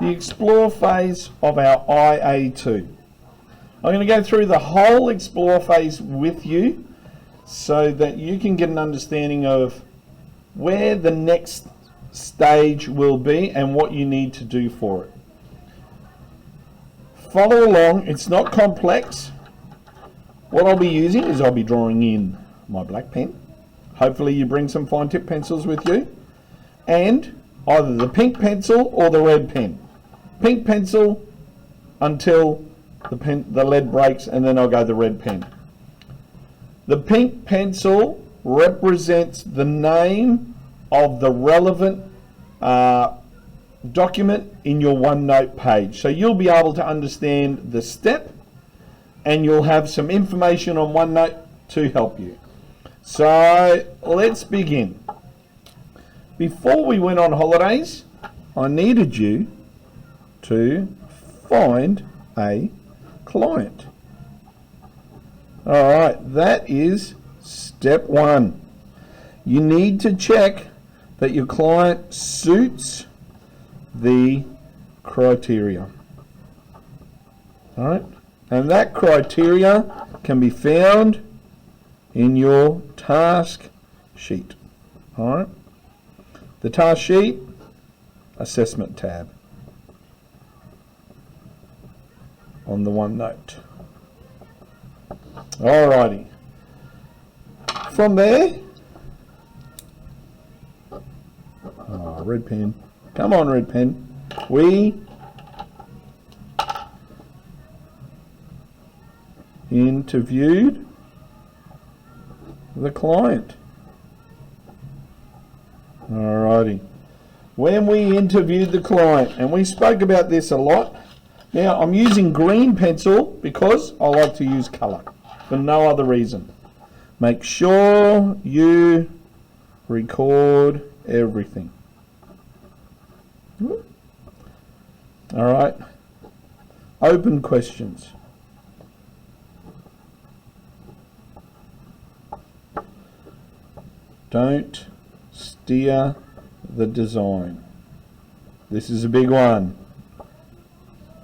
the explore phase of our IA2. I'm going to go through the whole explore phase with you so that you can get an understanding of where the next stage will be and what you need to do for it. Follow along, it's not complex. What I'll be using is I'll be drawing in my black pen. Hopefully you bring some fine tip pencils with you, and either the pink pencil or the red pen. Pink pencil until the lead breaks, and then I'll go the red pen. The pink pencil represents the name of the relevant document in your OneNote page. So you'll be able to understand the step, and you'll have some information on OneNote to help you. So let's begin. Before we went on holidays, I needed you to find a client. All right, that is step one. You need to check that your client suits the criteria. All right, and that criteria can be found in your task sheet. All right, the task sheet, assessment tab on the OneNote. Alrighty. From there, red pen. Come on, red pen. We interviewed the client. Alrighty. When we interviewed the client, and we spoke about this a lot. Now I'm using green pencil because I like to use colour for no other reason. Make sure you record everything. Alright. Open questions. Don't steer the design. This is a big one.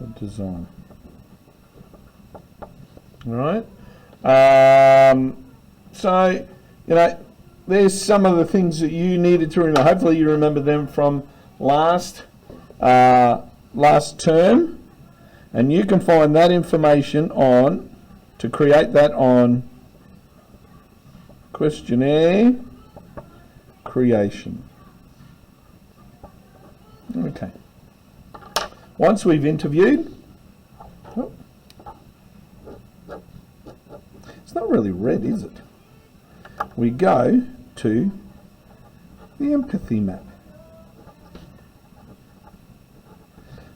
The design. Alright. So, you know, there's some of the things that you needed to remember. Hopefully you remember them from last term, and you can find that information to create that on questionnaire creation. Okay. Once we've interviewed, it's not really red, is it? We go to the empathy map.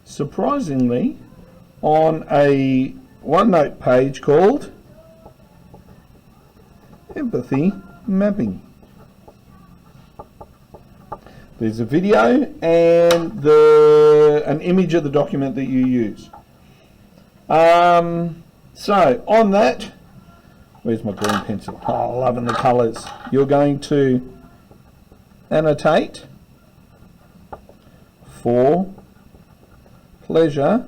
Surprisingly, on a OneNote page called Empathy Mapping. There's a video and an image of the document that you use. So on that, where's my green pencil? Oh, loving the colours. You're going to annotate for pleasure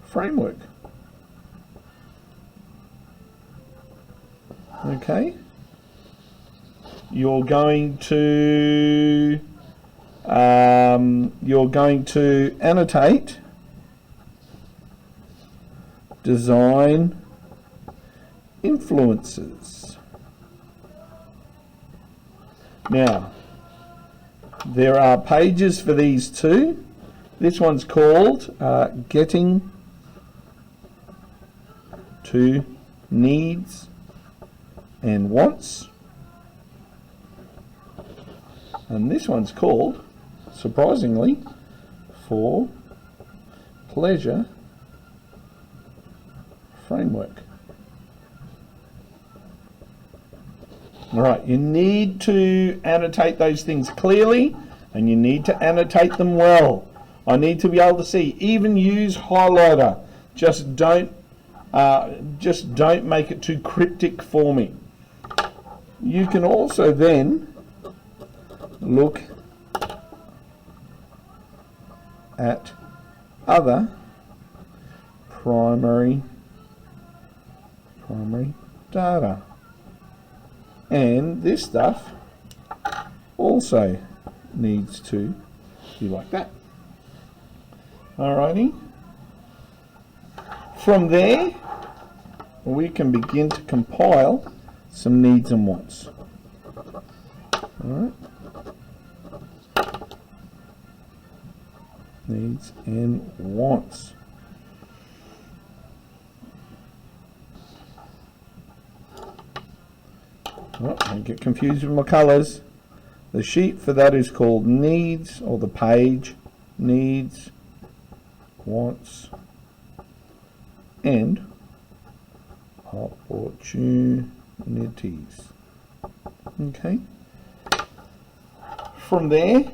framework. Okay. You're going to annotate design influences. Now, there are pages for these too. This one's called Getting to Needs and Wants. And this one's called, surprisingly, For Pleasure Framework. All right, you need to annotate those things clearly, and you need to annotate them well. I need to be able to see. Even use highlighter. Just don't make it too cryptic for me. You can also then look at other primary data. And this stuff also needs to be like that. Alrighty. From there, we can begin to compile some needs and wants. Alright. Needs and wants. Oh, don't get confused with my colours. The sheet for that is called needs, or the page, needs, wants, and opportunities. Okay. From there,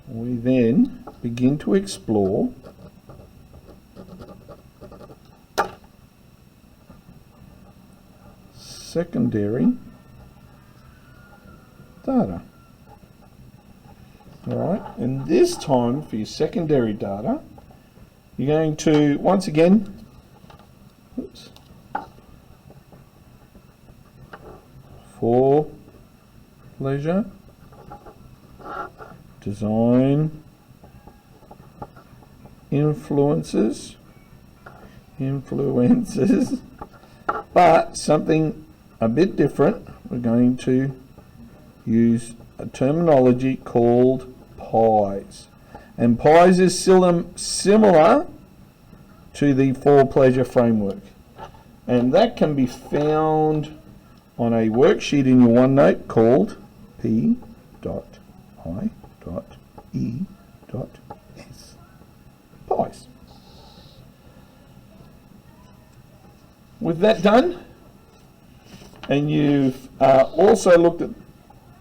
we then begin to explore secondary data. Alright, and this time for your secondary data, you're going to, once again, for pleasure, design, influences, but something a bit different. We're going to use a terminology called pies, and pies is similar to the for pleasure framework, and that can be found on a worksheet in your OneNote called P.I.E.S. pies. With that done, and you've also looked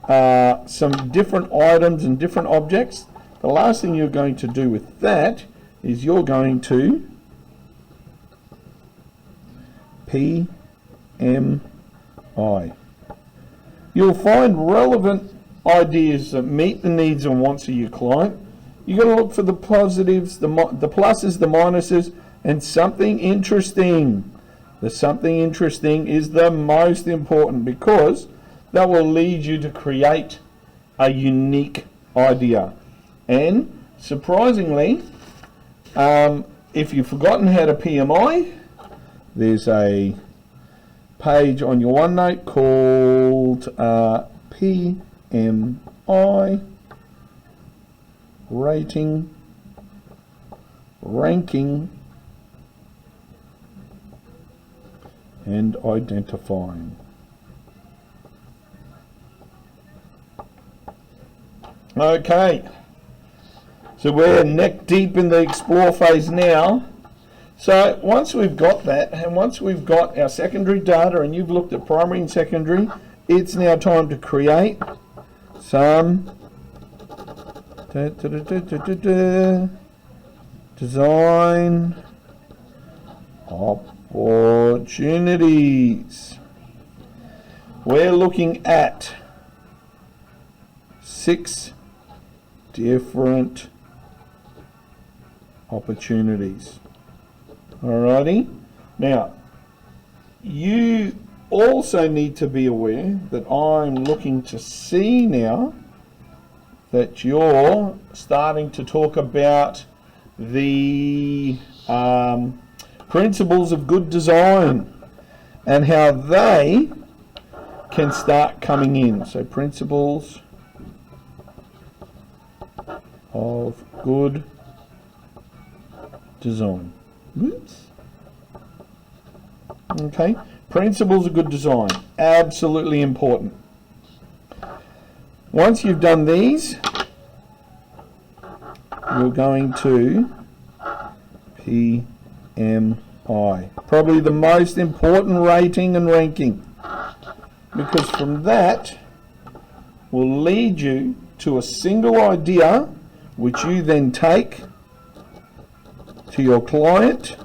at some different items and different objects, the last thing you're going to do with that is you're going to PMI. You'll find relevant ideas that meet the needs and wants of your client. You've got to look for the positives, the pluses, the minuses, and something interesting. The something interesting is the most important, because that will lead you to create a unique idea. And surprisingly, if you've forgotten how to PMI, there's a page on your OneNote called PMI rating, ranking, and identifying. Okay, so we're neck deep in the explore phase now. So once we've got that, and once we've got our secondary data, and you've looked at primary and secondary, it's now time to create some design opportunities. We're looking at 6 different opportunities. Alrighty. Now, you also need to be aware that I'm looking to see now that you're starting to talk about the principles of good design and how they can start coming in. So principles of good design. Oops. Okay, principles of good design, absolutely important. Once you've done these, you're going to PMI, probably the most important rating and ranking, because from that will lead you to a single idea which you then take to your client.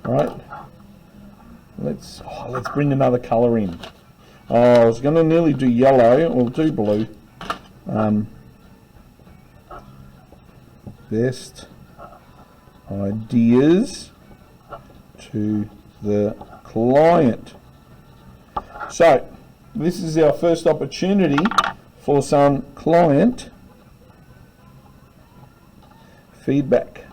All right, let's bring another color in. I was going to nearly do yellow. We'll do blue. Best ideas to the client. So, this is our first opportunity for some client feedback.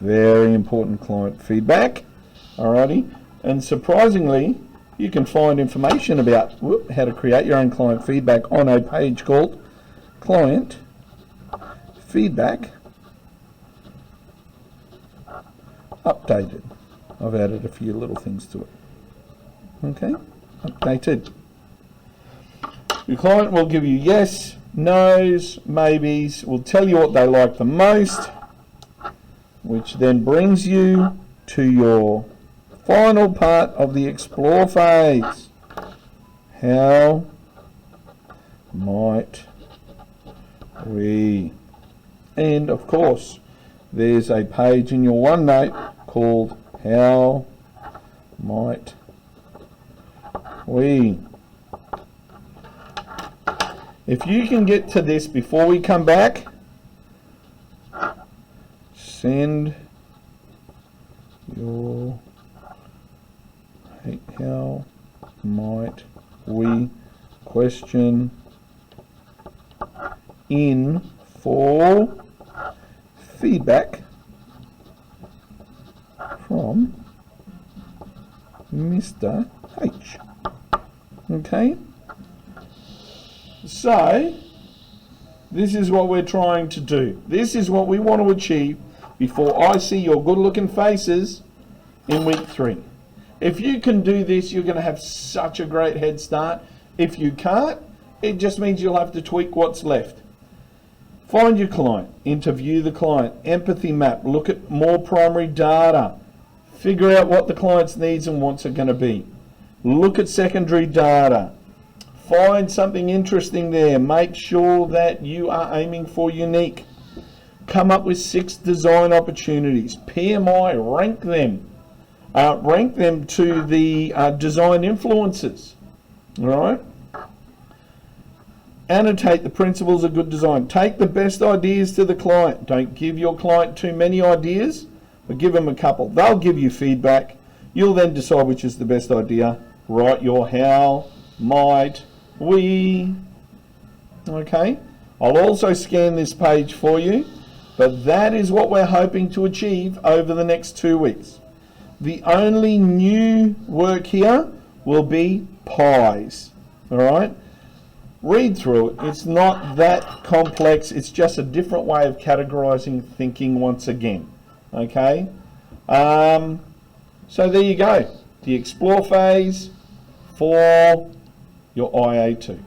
Very important client feedback. Alrighty. And surprisingly, you can find information about how to create your own client feedback on a page called Client Feedback Updated. I've added a few little things to it. Okay, updated. Your client will give you yes, no's, maybes, will tell you what they like the most, which then brings you to your final part of the explore phase. How might we? And of course, there's a page in your OneNote called How Might We? If you can get to this before we come back, send your how might we question in for feedback from Mr. H. Okay? So, this is what we're trying to do. This is what we want to achieve before I see your good looking faces in week 3. If you can do this, you're going to have such a great head start. If you can't, it just means you'll have to tweak what's left. Find your client, interview the client, empathy map, look at more primary data, figure out what the client's needs and wants are going to be. Look at secondary data, find something interesting there, make sure that you are aiming for unique. Come up with 6 design opportunities, PMI, rank them to the design influences, all right? Annotate the principles of good design. Take the best ideas to the client. Don't give your client too many ideas, but give them a couple. They'll give you feedback. You'll then decide which is the best idea. Write your how might we. Okay. I'll also scan this page for you, but that is what we're hoping to achieve over the next 2 weeks. The only new work here will be pies. All right. Read through it. It's not that complex. It's just a different way of categorizing thinking once again. Okay? So there you go. The explore phase for your IA2.